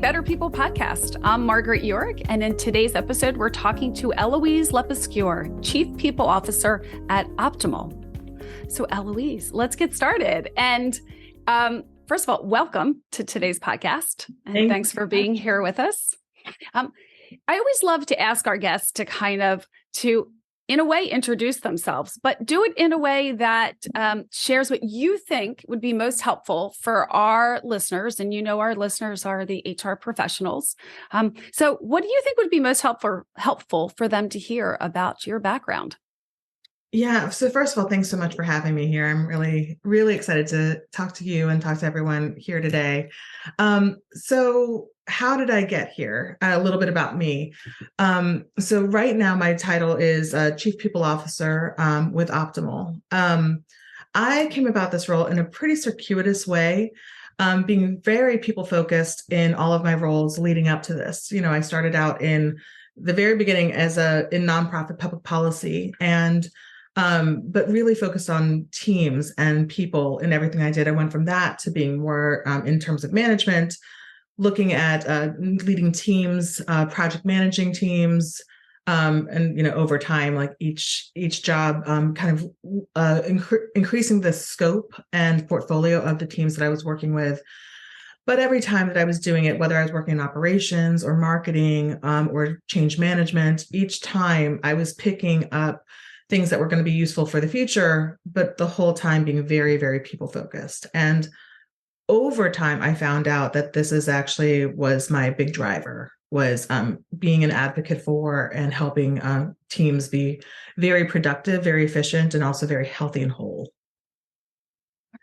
Better People podcast. I'm Margaret Yorick, and in today's episode, we're talking to Eloise Lepesqueur, Chief People Officer at Optimal. So Eloise, let's get started. And first of all, welcome to today's podcast, and thanks for being here with us. I always love to ask our guests to in a way, introduce themselves, but do it in a way that shares what you think would be most helpful for our listeners. And you know, our listeners are the HR professionals. So what do you think would be most helpful for them to hear about your background? Yeah. So first of all, thanks so much for having me here. I'm really, really excited to talk to you and talk to everyone here today. So how did I get here? A little bit about me. So right now, my title is Chief People Officer with Optimal. I came about this role in a pretty circuitous way, being very people focused in all of my roles leading up to this. You know, I started out in the very beginning as in nonprofit public policy, and but really focused on teams and people in everything I did. I went from that to being more in terms of management, looking at leading teams, project managing teams, and over time, like each job, increasing the scope and portfolio of the teams that I was working with. But every time that I was doing it, whether I was working in operations or marketing or change management, each time I was picking up things that were going to be useful for the future, but the whole time being very, very people focused. And over time, I found out that this was my big driver, was being an advocate for and helping teams be very productive, very efficient, and also very healthy and whole.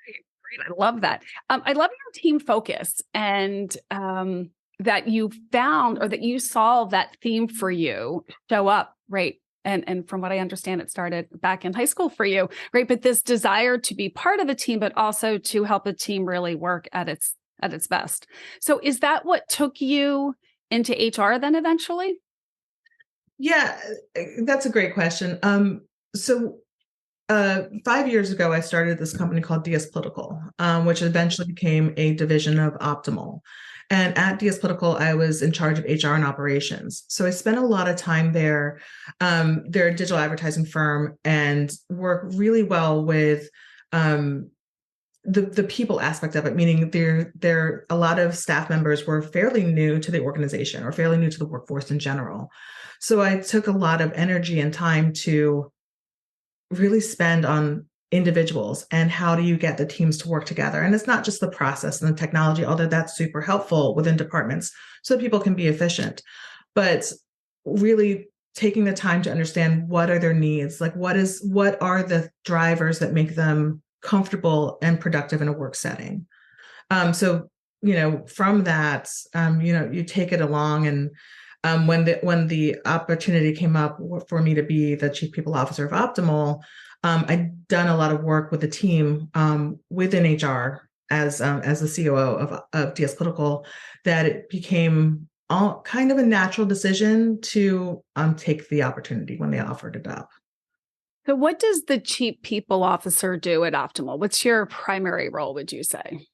Great. I love that. I love your team focus and that you found or that you saw that theme for you show up, right? And from what I understand, it started back in high school for you, right? But this desire to be part of a team, but also to help a team really work at its best. So is that what took you into HR then eventually? Yeah, that's a great question. So 5 years ago, I started this company called DS Political, which eventually became a division of Optimal. And at DS Political, I was in charge of HR and operations. So I spent a lot of time there. They're a digital advertising firm and work really well with the people aspect of it, meaning there a lot of staff members were fairly new to the organization or fairly new to the workforce in general. So I took a lot of energy and time to really spend on individuals and how do you get the teams to work together. And it's not just the process and the technology, although that's super helpful within departments so that people can be efficient, but really taking the time to understand what are their needs, like what are the drivers that make them comfortable and productive in a work setting. So, from that, you take it along. And when the opportunity came up for me to be the Chief People Officer of Optimal, I'd done a lot of work with the team within HR as the COO of DS Political, that it became all kind of a natural decision to take the opportunity when they offered it up. So what does the Chief People Officer do at Optimal? What's your primary role, would you say?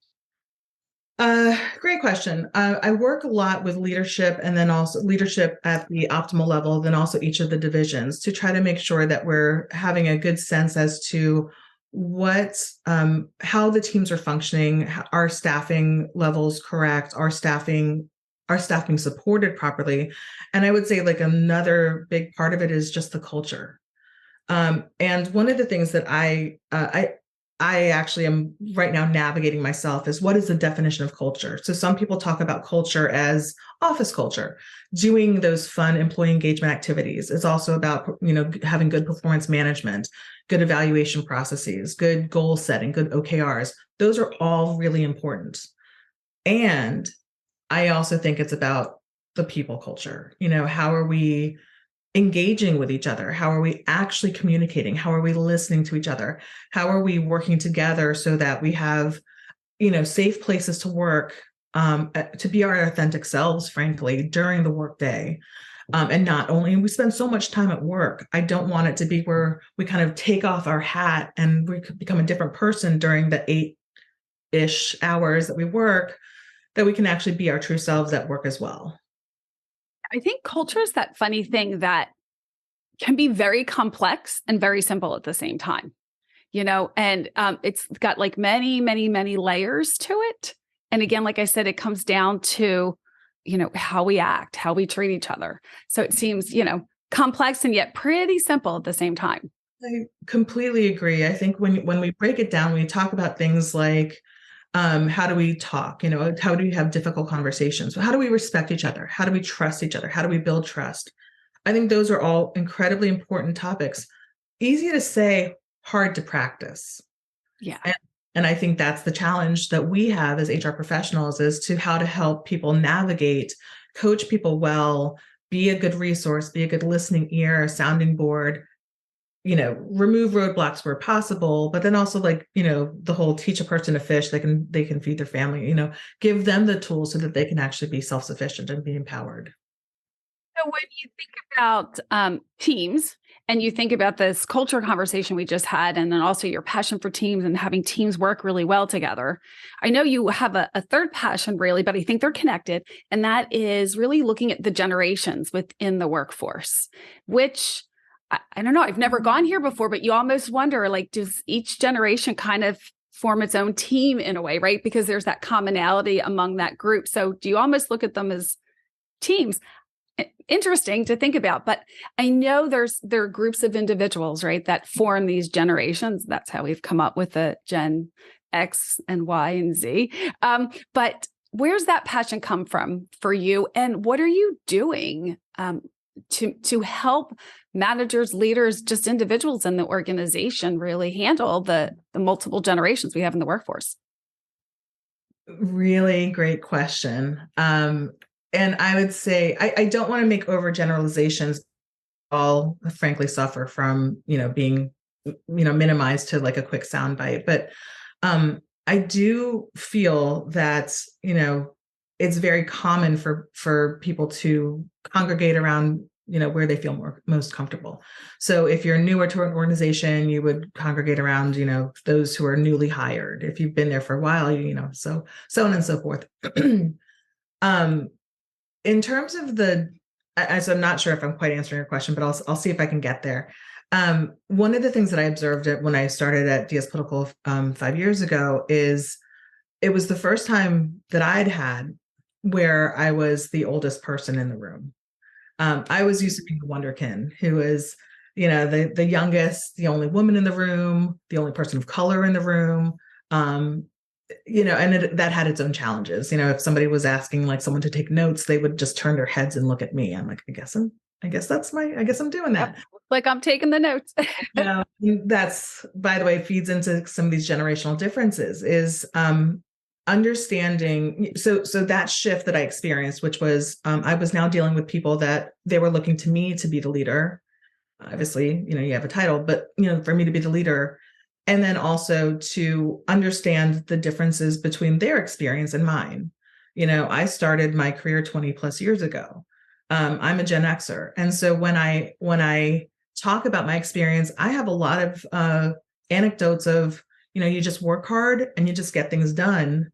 Great question. I work a lot with leadership and then also leadership at the optimal level, then also each of the divisions to try to make sure that we're having a good sense as to how the teams are functioning, our staffing levels correct, our staffing supported properly. And I would say like another big part of it is just the culture. And one of the things that I actually am right now navigating myself is what is the definition of culture? So some people talk about culture as office culture, doing those fun employee engagement activities. It's also about, having good performance management, good evaluation processes, good goal setting, good OKRs. Those are all really important. And I also think it's about the people culture. How are we engaging with each other? How are we actually communicating? How are we listening to each other? How are we working together so that we have, safe places to work, to be our authentic selves, frankly, during the workday? And not only, we spend so much time at work. I don't want it to be where we kind of take off our hat and we become a different person during the 8-ish hours that we work. that we can actually be our true selves at work as well. I think culture is that funny thing that can be very complex and very simple at the same time, and it's got like many, many, many layers to it. And again, like I said, it comes down to, how we act, how we treat each other. So it seems, complex and yet pretty simple at the same time. I completely agree. I think when we break it down, we talk about things like, how do we talk? How do we have difficult conversations? How do we respect each other? How do we trust each other? How do we build trust? I think those are all incredibly important topics. Easy to say, hard to practice. Yeah. And I think that's the challenge that we have as HR professionals, is to how to help people navigate, coach people well, be a good resource, be a good listening ear, a sounding board, remove roadblocks where possible, but then also the whole teach a person to fish, they can feed their family, give them the tools so that they can actually be self-sufficient and be empowered. So when you think about teams and you think about this culture conversation we just had, and then also your passion for teams and having teams work really well together, I know you have a third passion really, but I think they're connected. And that is really looking at the generations within the workforce, which I don't know, I've never gone here before, but you almost wonder, does each generation kind of form its own team in a way, right? Because there's that commonality among that group. So do you almost look at them as teams? Interesting to think about, but I know there are groups of individuals, right, that form these generations. That's how we've come up with the Gen X and Y and Z. But where's that passion come from for you, and what are you doing to help managers, leaders, just individuals in the organization really handle the multiple generations we have in the workforce? Really great question. And I would say, I don't want to make overgeneralizations. All frankly suffer from, being, minimized to like a quick soundbite. But I do feel that, it's very common for people to congregate around, where they feel most comfortable. So if you're newer to an organization, you would congregate around, those who are newly hired. If you've been there for a while, so on and so forth. In terms of so I'm not sure if I'm quite answering your question, but I'll see if I can get there. One of the things that I observed when I started at DS Political 5 years ago is it was the first time that I'd had where I was the oldest person in the room. I was used to being the wonderkin, who is, the youngest, the only woman in the room, the only person of color in the room. And that had its own challenges. If somebody was asking like someone to take notes, they would just turn their heads and look at me. I'm like, I guess I'm doing that. Yep. Like I'm taking the notes. That's, by the way, feeds into some of these generational differences is understanding. So that shift that I experienced, which was, I was now dealing with people that they were looking to me to be the leader. Obviously, you have a title, but, for me to be the leader. And then also to understand the differences between their experience and mine. I started my career 20 plus years ago. I'm a Gen Xer. And so when I talk about my experience, I have a lot of anecdotes of, you just work hard and you just get things done.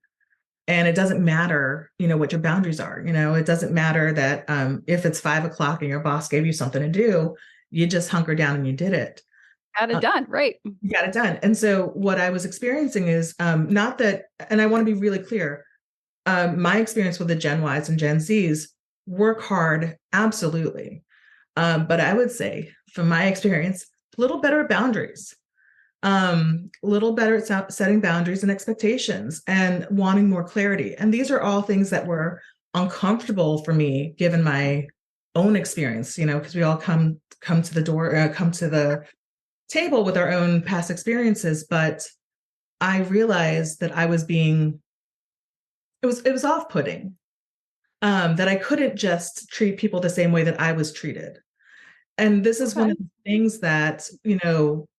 And it doesn't matter, what your boundaries are. It doesn't matter that if it's 5 o'clock and your boss gave you something to do, you just hunker down and you did it. Got it done, right? You got it done. And so what I was experiencing is not that, and I want to be really clear, my experience with the Gen Ys and Gen Zs, work hard, absolutely. But I would say, from my experience, a little better at boundaries, little better at setting boundaries and expectations and wanting more clarity. And these are all things that were uncomfortable for me, given my own experience, because we all come to the table with our own past experiences. But I realized that I was it was off-putting, that I couldn't just treat people the same way that I was treated. And this is one of the things that,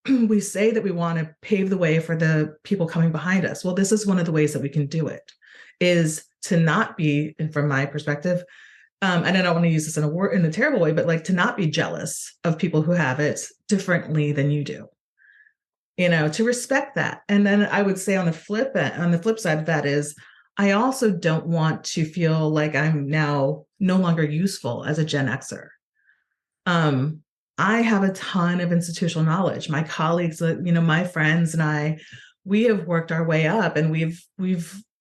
we say that we want to pave the way for the people coming behind us. Well, this is one of the ways that we can do it, is to not be, and from my perspective, and I don't want to use this in a terrible way, but like to not be jealous of people who have it differently than you do, to respect that. And then I would say on the flip side of that is, I also don't want to feel like I'm now no longer useful as a Gen Xer. Um, I have a ton of institutional knowledge. My colleagues, my friends and I, we have worked our way up, and we've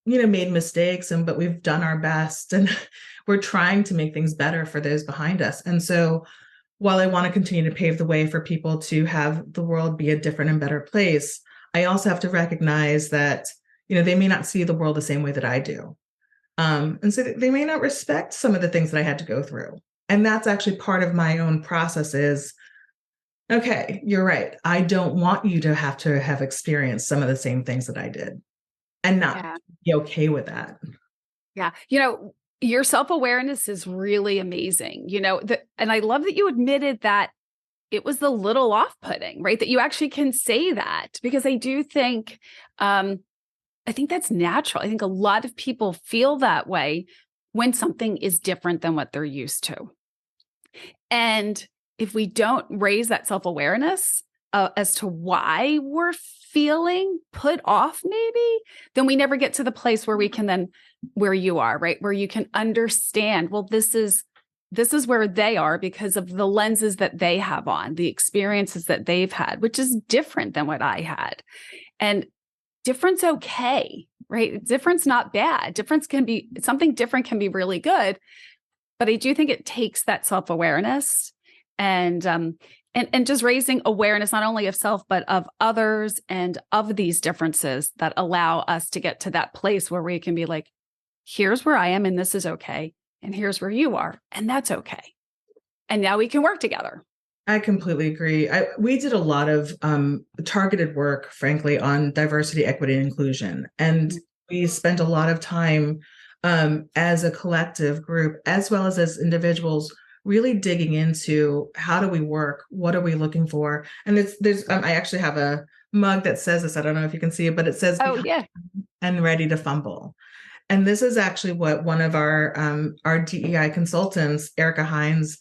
made mistakes, but we've done our best, and we're trying to make things better for those behind us. And so while I want to continue to pave the way for people to have the world be a different and better place, I also have to recognize that, they may not see the world the same way that I do. And so they may not respect some of the things that I had to go through. And that's actually part of my own process is, okay, you're right. I don't want you to have experienced some of the same things that I did, and not be okay with that. Yeah. Your self-awareness is really amazing, and I love that you admitted that it was the little off-putting, right? That you actually can say that, because I do think, I think that's natural. I think a lot of people feel that way when something is different than what they're used to. And if we don't raise that self-awareness as to why we're feeling put off, maybe, then we never get to the place where we can then, where you are, right? Where you can understand, well, this is where they are because of the lenses that they have on, the experiences that they've had, which is different than what I had. And difference okay, right? Difference not bad. Difference can be, something different can be really good. But I do think it takes that self-awareness and just raising awareness, not only of self, but of others and of these differences that allow us to get to that place where we can be like, here's where I am and this is okay. And here's where you are, and that's okay. And now we can work together. I completely agree. We did a lot of targeted work, frankly, on diversity, equity, and inclusion. And we spent a lot of time as a collective group, as well as individuals, really digging into how do we work? What are we looking for? And there's I actually have a mug that says this. I don't know if you can see it, but it says, "Oh yeah, and ready to fumble." And this is actually what one of our DEI consultants, Erica Hines,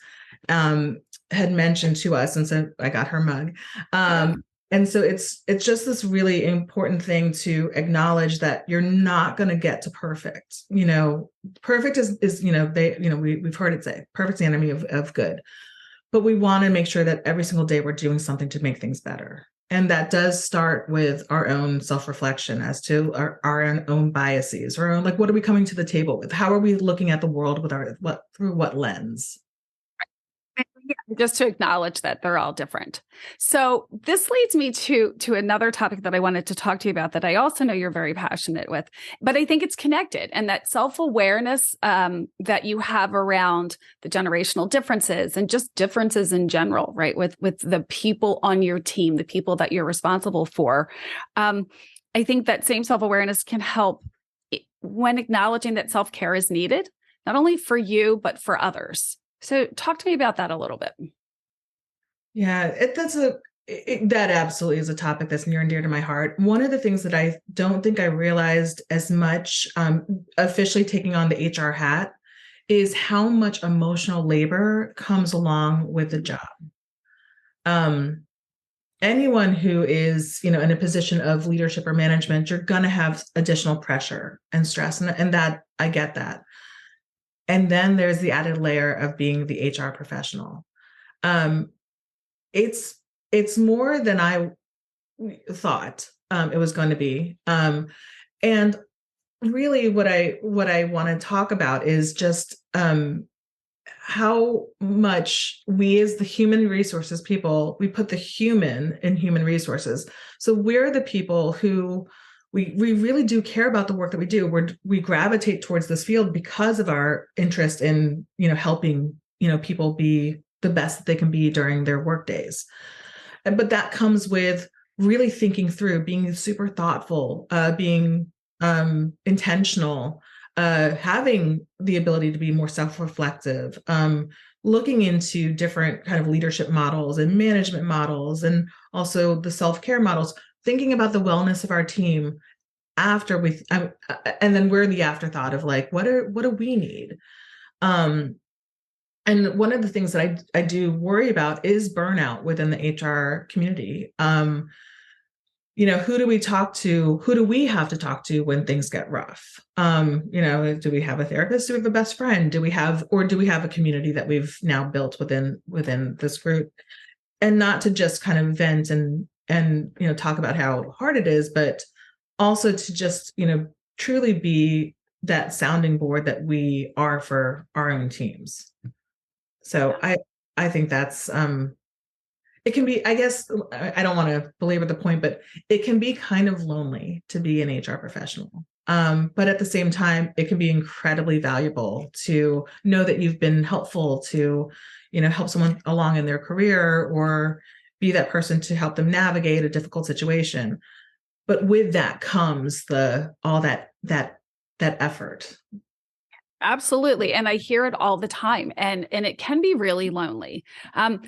had mentioned to us, and so I got her mug. And so it's just this really important thing to acknowledge that you're not going to get to perfect. Perfect is we've heard it say perfect's the enemy of good, but we want to make sure that every single day we're doing something to make things better. And that does start with our own self-reflection as to our own biases, or like, what are we coming to the table with? How are we looking at the world through what lens? Just to acknowledge that they're all different. So this leads me to another topic that I wanted to talk to you about that I also know you're very passionate with, but I think it's connected. And that self-awareness that you have around the generational differences and just differences in general, right? With the people on your team, the people that you're responsible for. I think that same self-awareness can help when acknowledging that self-care is needed, not only for you, but for others. So talk to me about that a little bit. Yeah, that absolutely is a topic that's near and dear to my heart. One of the things that I don't think I realized as much officially taking on the HR hat is how much emotional labor comes along with the job. Anyone who is, in a position of leadership or management, you're going to have additional pressure and stress, and that I get that. And then there's the added layer of being the HR professional. It's more than I thought it was going to be. And really what I want to talk about is just how much we as the human resources people, we put the human in human resources. So we're the people who we really do care about the work that we do. We gravitate towards this field because of our interest in, helping, people be the best that they can be during their work days. But that comes with really thinking through, being super thoughtful, being intentional, having the ability to be more self-reflective, looking into different kind of leadership models and management models, and also the self-care models, thinking about the wellness of our team after and then we're the afterthought of like, what do we need? And one of the things that I do worry about is burnout within the HR community. who do we talk to? Who do we have to talk to when things get rough? Do we have a therapist? Do we have a best friend? Do we have a community that we've now built within this group? And not to just kind of vent and talk about how hard it is, but also to just, truly be that sounding board that we are for our own teams. So I think that's it can be, I guess, I don't want to belabor the point, but it can be kind of lonely to be an HR professional. But at the same time, it can be incredibly valuable to know that you've been helpful to, help someone along in their career, or be that person to help them navigate a difficult situation. But with that comes all that effort. Absolutely. And I hear it all the time, and it can be really lonely.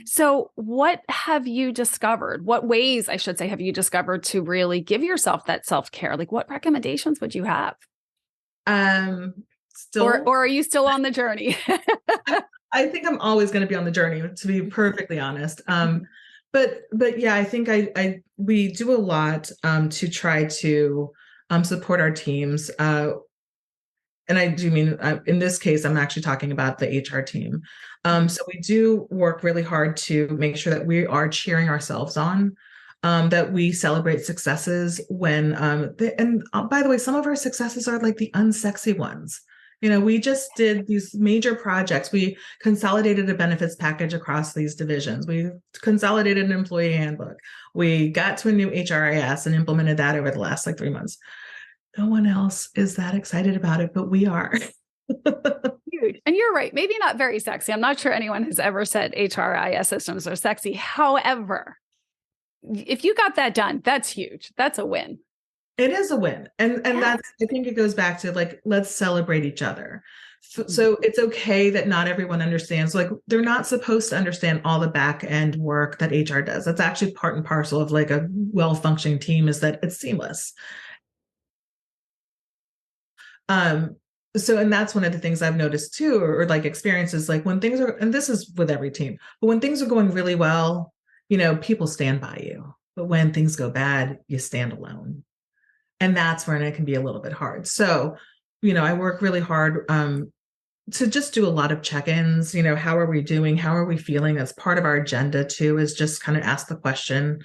So what have you discovered? What ways, I should say, have you discovered to really give yourself that self-care? Like, what recommendations would you have? Or are you still on the journey? I think I'm always going to be on the journey, to be perfectly honest. But yeah, I think we do a lot to try to support our teams. And I do mean, in this case, I'm actually talking about the HR team. So we do work really hard to make sure that we are cheering ourselves on, that we celebrate successes when, and by the way, some of our successes are like the unsexy ones. We just did these major projects. We consolidated a benefits package across these divisions. We consolidated an employee handbook. We got to a new HRIS and implemented that over the last 3 months. No one else is that excited about it, but we are. Huge. And you're right. Maybe not very sexy. I'm not sure anyone has ever said HRIS systems are sexy. However, if you got that done, that's huge. That's a win. It is a win. And that's, I think it goes back to let's celebrate each other. So it's okay that not everyone understands, they're not supposed to understand all the back end work that HR does. That's actually part and parcel of a well-functioning team, is that it's seamless. And that's one of the things I've noticed too, or experiences, when things are, and this is with every team, but when things are going really well, people stand by you. But when things go bad, you stand alone. And that's when it can be a little bit hard. So, I work really hard to just do a lot of check-ins. How are we doing? How are we feeling? That's part of our agenda too, is just kind of ask the question,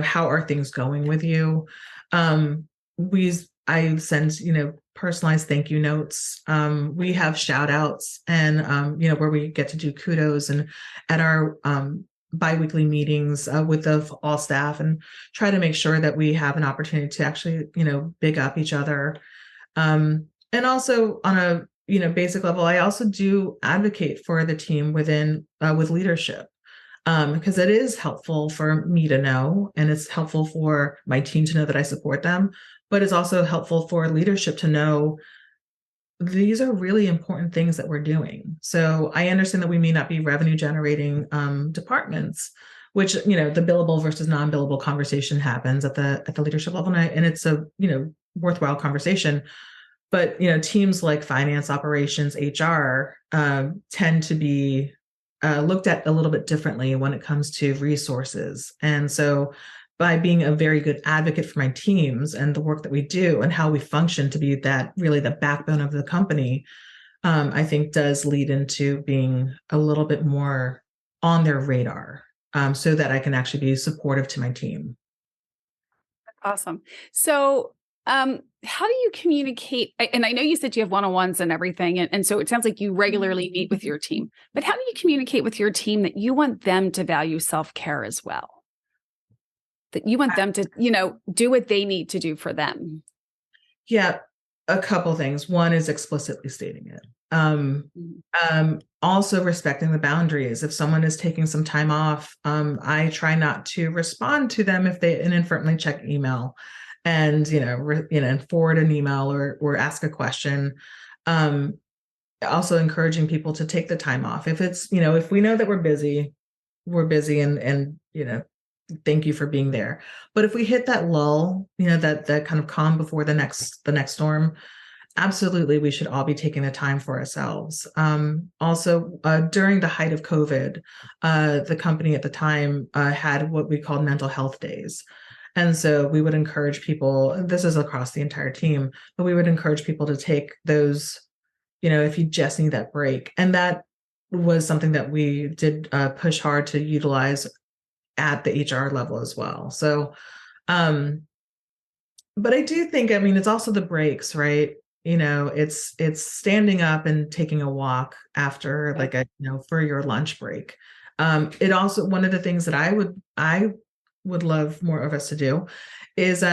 how are things going with you? I send, personalized thank you notes. We have shout outs and, where we get to do kudos, and at our biweekly meetings with all staff, and try to make sure that we have an opportunity to actually, big up each other. And also on a, basic level, I also do advocate for the team within with leadership. Because it is helpful for me to know, and it's helpful for my team to know that I support them, but it's also helpful for leadership to know these are really important things that we're doing. So I understand that we may not be revenue generating departments, which, the billable versus non-billable conversation happens at the leadership level, and it's a, worthwhile conversation. But, teams like finance, operations, HR tend to be looked at a little bit differently when it comes to resources. And so by being a very good advocate for my teams and the work that we do and how we function to be that really the backbone of the company, I think does lead into being a little bit more on their radar, so that I can actually be supportive to my team. Awesome. So how do you communicate? And I know you said you have one-on-ones and everything. And so it sounds like you regularly meet with your team, but how do you communicate with your team that you want them to value self-care as well? That you want them to, do what they need to do for them? Yeah, a couple things. One is explicitly stating it. Also respecting the boundaries. If someone is taking some time off, I try not to respond to them if they inadvertently check email, and forward an email or ask a question. Also encouraging people to take the time off. If it's, if we know that we're busy, and thank you for being there. But if we hit that lull, that kind of calm before the next storm, absolutely, we should all be taking the time for ourselves. Also, during the height of COVID, the company at the time had what we called mental health days. And so we would encourage people, this is across the entire team, but we would encourage people to take those, if you just need that break. And that was something that we did push hard to utilize at the HR level as well. So, but I do think, it's also the breaks, right? It's standing up and taking a walk after for your lunch break. It also, one of the things that I would love more of us to do is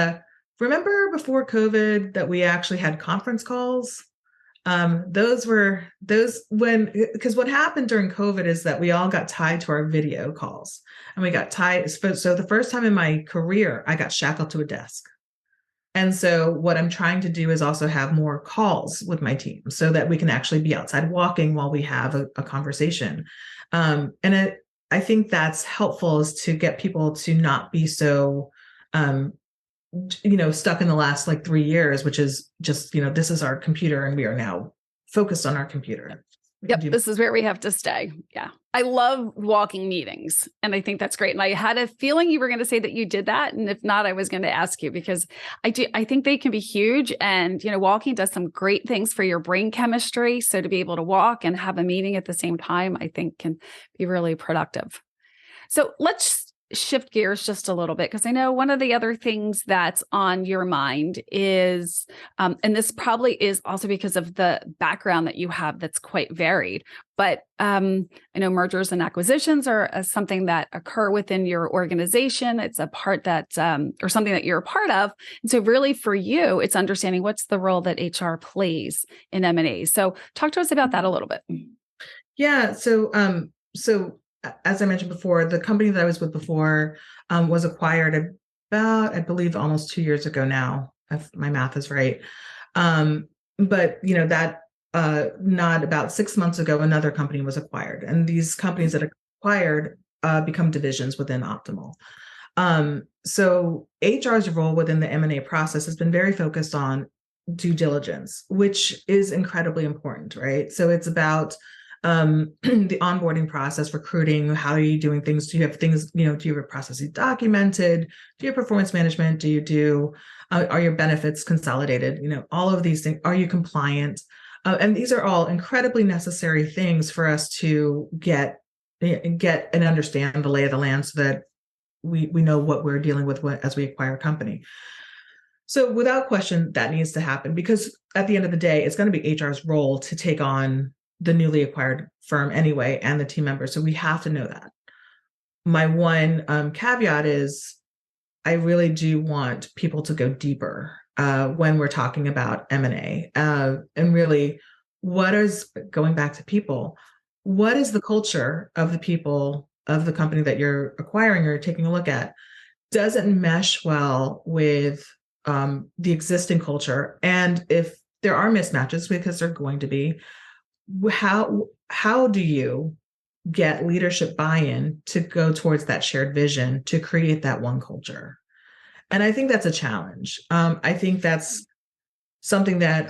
remember before COVID that we actually had conference calls. Because what happened during COVID is that we all got tied to our video calls, and we got tied. So the first time in my career, I got shackled to a desk. And so what I'm trying to do is also have more calls with my team so that we can actually be outside walking while we have a conversation. I think that's helpful, is to get people to not be so, stuck in the last 3 years, which is just, this is our computer and we are now focused on our computer. Yep. This is where we have to stay. Yeah. I love walking meetings, and I think that's great. And I had a feeling you were going to say that you did that. And if not, I was going to ask you, because I think they can be huge. And, walking does some great things for your brain chemistry. So to be able to walk and have a meeting at the same time, I think can be really productive. So let's shift gears just a little bit, because I know one of the other things that's on your mind is, and this probably is also because of the background that you have that's quite varied, but I know mergers and acquisitions are something that occur within your organization. It's a part that, or something that you're a part of. And so really for you, it's understanding what's the role that HR plays in M&A. So talk to us about that a little bit. Yeah. So as I mentioned before, the company that I was with before was acquired about, I believe, almost 2 years ago now, if my math is right. But not about 6 months ago, another company was acquired, and these companies that are acquired become divisions within Optimal. So HR's role within the M&A process has been very focused on due diligence, which is incredibly important, right? So it's about the onboarding process, recruiting, how are you doing things? Do you have things, do you have processes documented? Do you have performance management? Are your benefits consolidated? All of these things. Are you compliant? And these are all incredibly necessary things for us to get and understand the lay of the land, so that we know what we're dealing with as we acquire a company. So without question, that needs to happen, because at the end of the day, it's going to be HR's role to take on the newly acquired firm anyway, and the team members. So we have to know that. My one caveat is, I really do want people to go deeper when we're talking about M&A. And really, going back to people, what is the culture of the people of the company that you're acquiring or taking a look at? Does it mesh well with the existing culture? And if there are mismatches, because they're going to be, how do you get leadership buy-in to go towards that shared vision to create that one culture? And I think that's a challenge. I think that's something that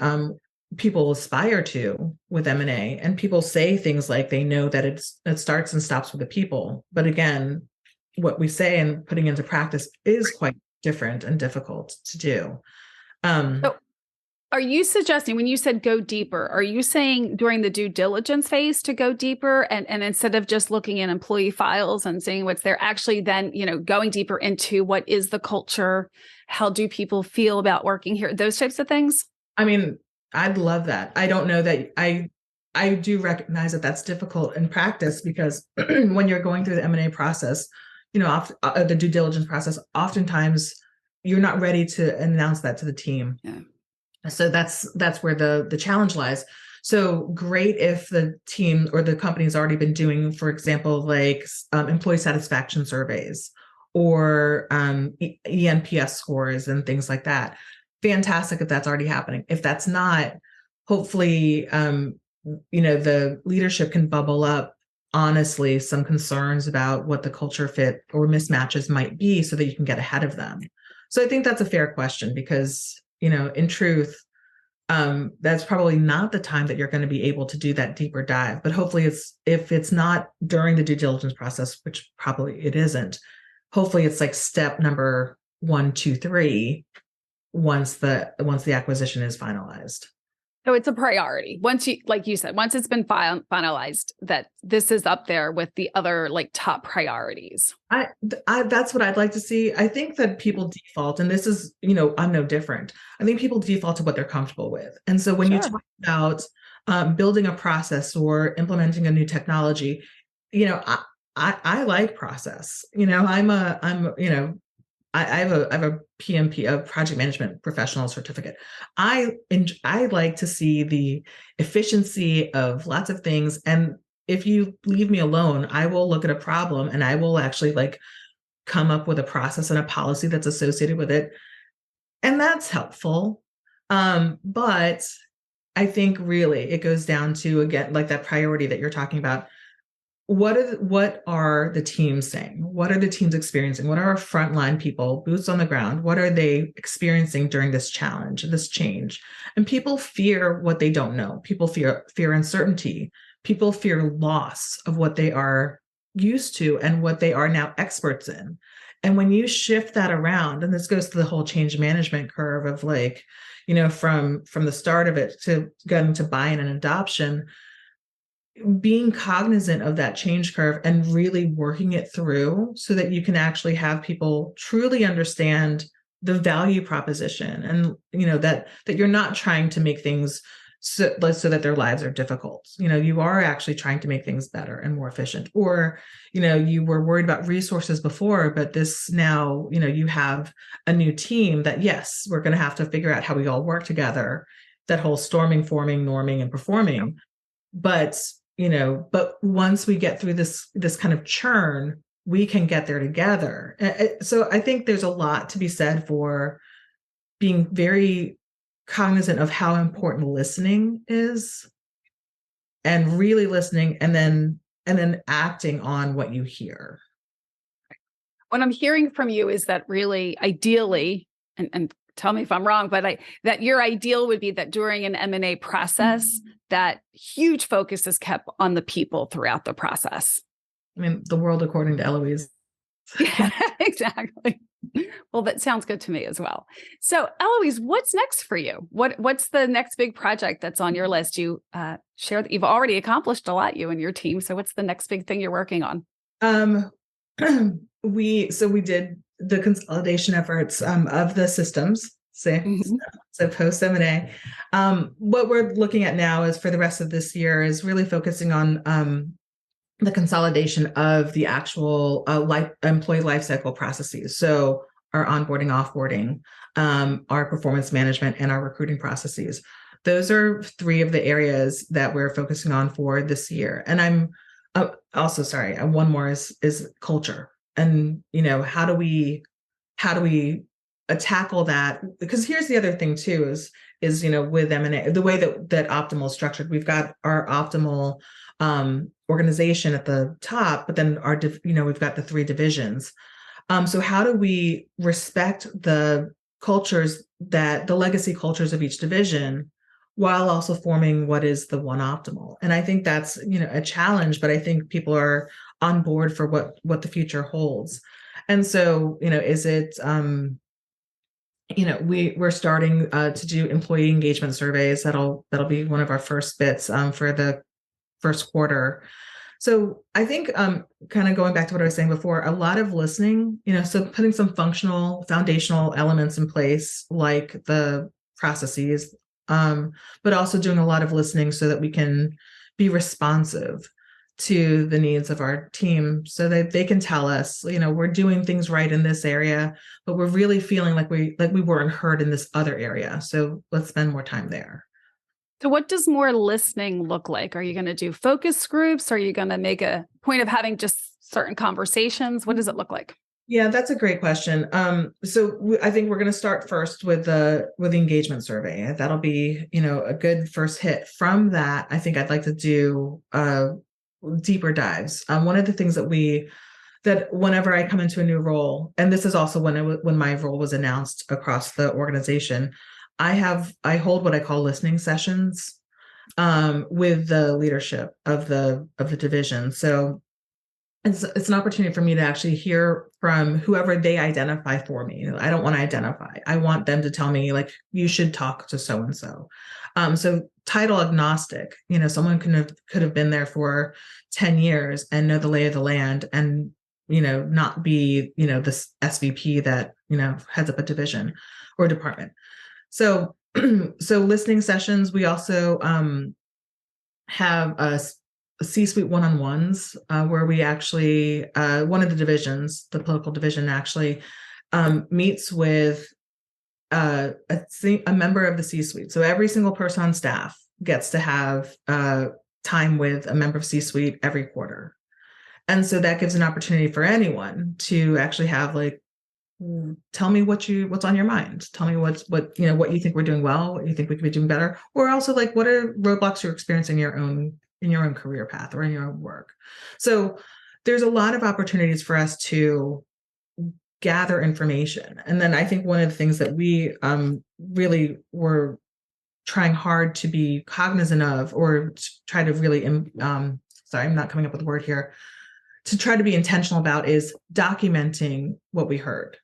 people aspire to with M&A, and people say things like they know that it starts and stops with the people. But again, what we say and putting into practice is quite different and difficult to do. Are you suggesting, when you said go deeper, are you saying during the due diligence phase to go deeper, and instead of just looking at employee files and seeing what's there, actually then, going deeper into what is the culture? How do people feel about working here? Those types of things? I'd love that. I don't know that I do recognize that that's difficult in practice, because when you're going through the M&A process, the due diligence process, oftentimes you're not ready to announce that to the team. Yeah. So that's where the challenge lies. So great if the team or the company's already been doing, for example, employee satisfaction surveys or ENPS scores and things like that. Fantastic if that's already happening. If that's not, hopefully, the leadership can bubble up honestly some concerns about what the culture fit or mismatches might be, so that you can get ahead of them. So I think that's a fair question, because in truth, that's probably not the time that you're going to be able to do that deeper dive. But hopefully, if it's not during the due diligence process, which probably it isn't, hopefully it's step number one, two, three once the acquisition is finalized. So it's a priority. Once you, like you said, once it's been finalized, that this is up there with the other like top priorities. I that's what I'd like to see. I think that people default, and this is, I'm no different. I think people default to what they're comfortable with. And so when you talk about building a process or implementing a new technology, I like process. I have a PMP, a project management professional certificate. I like to see the efficiency of lots of things. And if you leave me alone, I will look at a problem and I will actually like come up with a process and a policy that's associated with it. And that's helpful. But I think really it goes down to, again, like that priority that you're talking about. What are the teams saying? What are the teams experiencing? What are our frontline people, boots on the ground? What are they experiencing during this challenge, this change? And people fear what they don't know. People fear uncertainty. People fear loss of what they are used to and what they are now experts in. And when you shift that around, and this goes to the whole change management curve of like, from the start of it to getting to buy-in and adoption, being cognizant of that change curve and really working it through so that you can actually have people truly understand the value proposition, and that you're not trying to make things so that their lives are difficult. You are actually trying to make things better and more efficient. Or you were worried about resources before, but this now you have a new team that, yes, we're going to have to figure out how we all work together, that whole storming, forming, norming, and performing. But once we get through this kind of churn, we can get there together. So I think there's a lot to be said for being very cognizant of how important listening is, and really listening, and then acting on what you hear. What I'm hearing from you is that really ideally, and tell me if I'm wrong, but that your ideal would be that during an M&A process, that huge focus is kept on the people throughout the process. I mean, the world according to Eloise. Yeah, exactly. Well, that sounds good to me as well. So, Eloise, what's next for you? What's the next big project that's on your list? You share that you've already accomplished a lot, you and your team. So, what's the next big thing you're working on? We did the consolidation efforts of the systems. So post M&A. What we're looking at now is for the rest of this year is really focusing on the consolidation of the actual employee lifecycle processes. So our onboarding, offboarding, our performance management, and our recruiting processes. Those are three of the areas that we're focusing on for this year. And I'm also, sorry, one more is culture. And, how do we tackle that? Because here's the other thing too, is with M&A, the way that Optimal is structured, we've got our Optimal organization at the top, but then we've got the three divisions. So how do we respect the cultures, the legacy cultures of each division, while also forming what is the one Optimal? And I think that's a challenge, but I think people are on board for what the future holds. And so is it we're starting to do employee engagement surveys. That'll be one of our first bits for the first quarter. So I think kind of going back to what I was saying before, a lot of listening, so putting some functional foundational elements in place, like the processes, but also doing a lot of listening so that we can be responsive to the needs of our team, so that they can tell us, we're doing things right in this area, but we're really feeling like we weren't heard in this other area. So let's spend more time there. So what does more listening look like? Are you going to do focus groups? Are you going to make a point of having just certain conversations? What does it look like? Yeah, that's a great question. So I think we're going to start first with the engagement survey. That'll be, a good first hit. From that, I think I'd like to do deeper dives. One of the things that whenever I come into a new role, and this is also when my role was announced across the organization, I hold what I call listening sessions with the leadership of the division. So it's an opportunity for me to actually hear from whoever they identify for me. I don't want to identify. I want them to tell me, like, you should talk to so and so. So title agnostic. Someone could have been there for 10 years and know the lay of the land, and not be this SVP that heads up a division or department. So listening sessions. We also have a C-suite one-on-ones where we actually, one of the divisions, the political division, actually meets with a member of the C-suite. So every single person on staff gets to have time with a member of C-suite every quarter. And so that gives an opportunity for anyone to actually have, like, tell me what's on your mind. Tell me what you think we're doing well, what you think we could be doing better, or also, like, what are roadblocks you're experiencing in your own career path or in your own work. So there's a lot of opportunities for us to gather information. And then I think one of the things that we really were trying hard to be cognizant of, or try to really, sorry, I'm not coming up with a word here, to try to be intentional about, is documenting what we heard.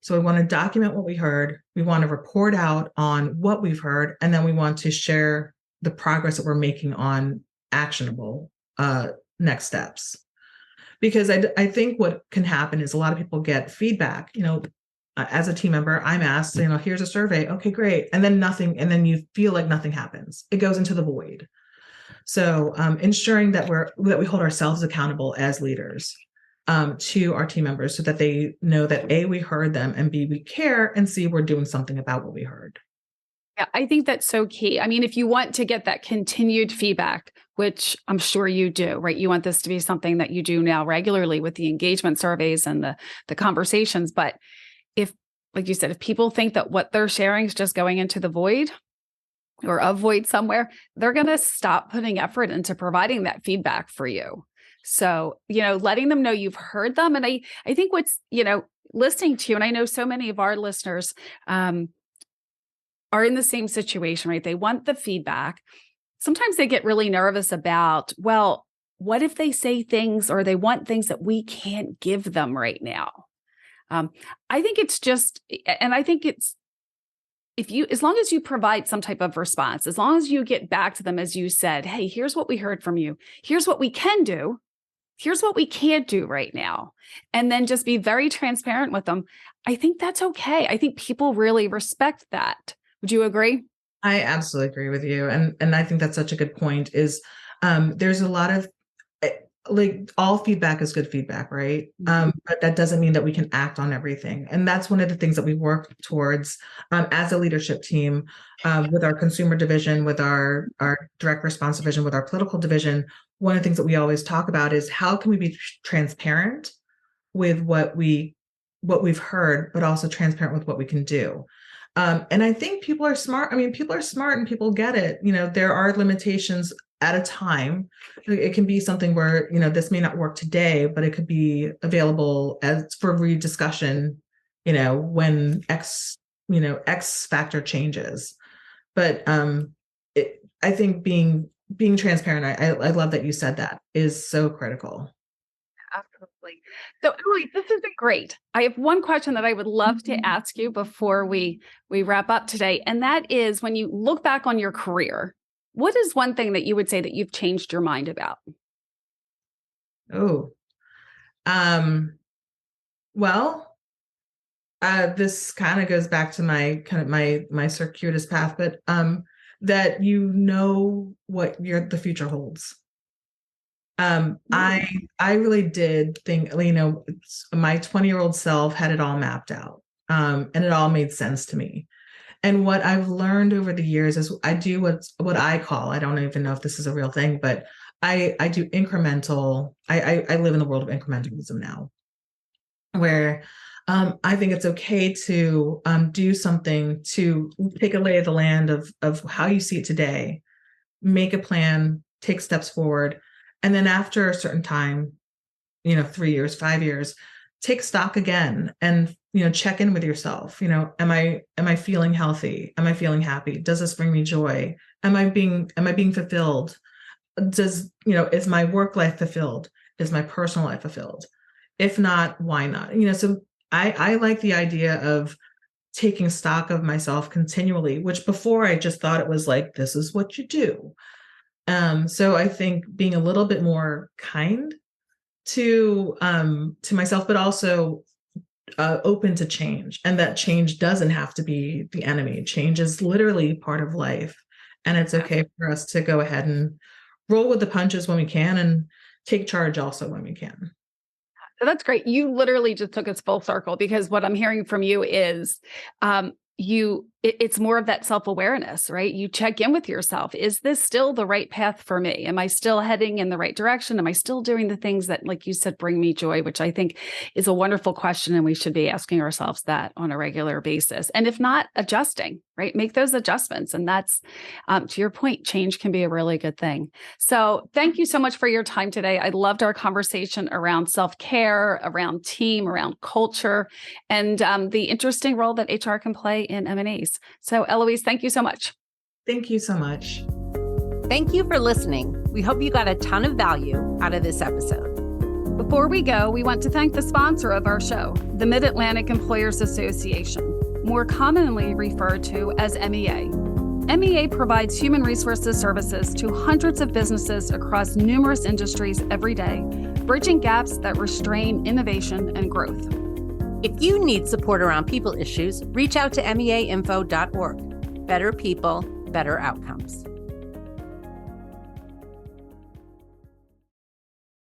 So we want to document what we heard. We want to report out on what we've heard, and then we want to share the progress that we're making on actionable next steps. Because I think what can happen is a lot of people get feedback. As a team member, I'm asked, here's a survey. Okay, great. And then nothing. And then you feel like nothing happens. It goes into the void. So ensuring that we hold ourselves accountable as leaders to our team members, so that they know that A, we heard them, and B, we care, and C, we're doing something about what we heard. Yeah, I think that's so key. I mean, if you want to get that continued feedback, which I'm sure you do, right? You want this to be something that you do now regularly with the engagement surveys and the conversations. But if, like you said, if people think that what they're sharing is just going into the void or a void somewhere, they're going to stop putting effort into providing that feedback for you. So, letting them know you've heard them. And I think what's, listening to you, and I know so many of our listeners are in the same situation, right? They want the feedback. Sometimes they get really nervous about, well, what if they say things, or they want things that we can't give them right now? I think it's just, and I think it's, as long as you provide some type of response, as long as you get back to them, as you said, hey, here's what we heard from you. Here's what we can do. Here's what we can't do right now. And then just be very transparent with them. I think that's okay. I think people really respect that. Would you agree? I absolutely agree with you. And I think that's such a good point, is there's a lot of, like, all feedback is good feedback, right? But that doesn't mean that we can act on everything. And that's one of the things that we work towards as a leadership team, with our consumer division, with our direct response division, with our political division. One of the things that we always talk about is, how can we be transparent with what we've heard, but also transparent with what we can do. And I think people are smart. I mean, people are smart and people get it. There are limitations at a time. It can be something where, this may not work today, but it could be available as for rediscussion, when X factor changes. But I think being transparent, I love that you said that, is so critical. Absolutely. So, Eloise, this has been great. I have one question that I would love to ask you before we wrap up today. And that is, when you look back on your career, what is one thing that you would say that you've changed your mind about? Oh, well, this kind of goes back to my circuitous path, but that what the future holds. I really did think, my 20-year-old self had it all mapped out, and it all made sense to me. And what I've learned over the years is I do what I call, I don't even know if this is a real thing, but I do incremental. I live in the world of incrementalism now, where I think it's okay to do something, to take a lay of the land of how you see it today, make a plan, take steps forward. And then after a certain time, 3 years, 5 years, take stock again and, check in with yourself. Am I feeling healthy? Am I feeling happy? Does this bring me joy? Am I being fulfilled? Is my work life fulfilled? Is my personal life fulfilled? If not, why not? So I like the idea of taking stock of myself continually, which before I just thought it was like, this is what you do. So I think being a little bit more kind to myself, but also open to change, and that change doesn't have to be the enemy. Change is literally part of life, and it's okay for us to go ahead and roll with the punches when we can, and take charge also when we can. That's great. You literally just took us full circle, because what I'm hearing from you is it's more of that self-awareness, right? You check in with yourself. Is this still the right path for me? Am I still heading in the right direction? Am I still doing the things that, like you said, bring me joy, which I think is a wonderful question. And we should be asking ourselves that on a regular basis. And if not, adjusting, right? Make those adjustments. And that's, to your point, change can be a really good thing. So thank you so much for your time today. I loved our conversation around self-care, around team, around culture, and the interesting role that HR can play in M&As. So Eloise, thank you so much. Thank you so much. Thank you for listening. We hope you got a ton of value out of this episode. Before we go, we want to thank the sponsor of our show, the Mid-Atlantic Employers Association, more commonly referred to as MEA. MEA provides human resources services to hundreds of businesses across numerous industries every day, bridging gaps that restrain innovation and growth. If you need support around people issues, reach out to meainfo.org. Better people, better outcomes.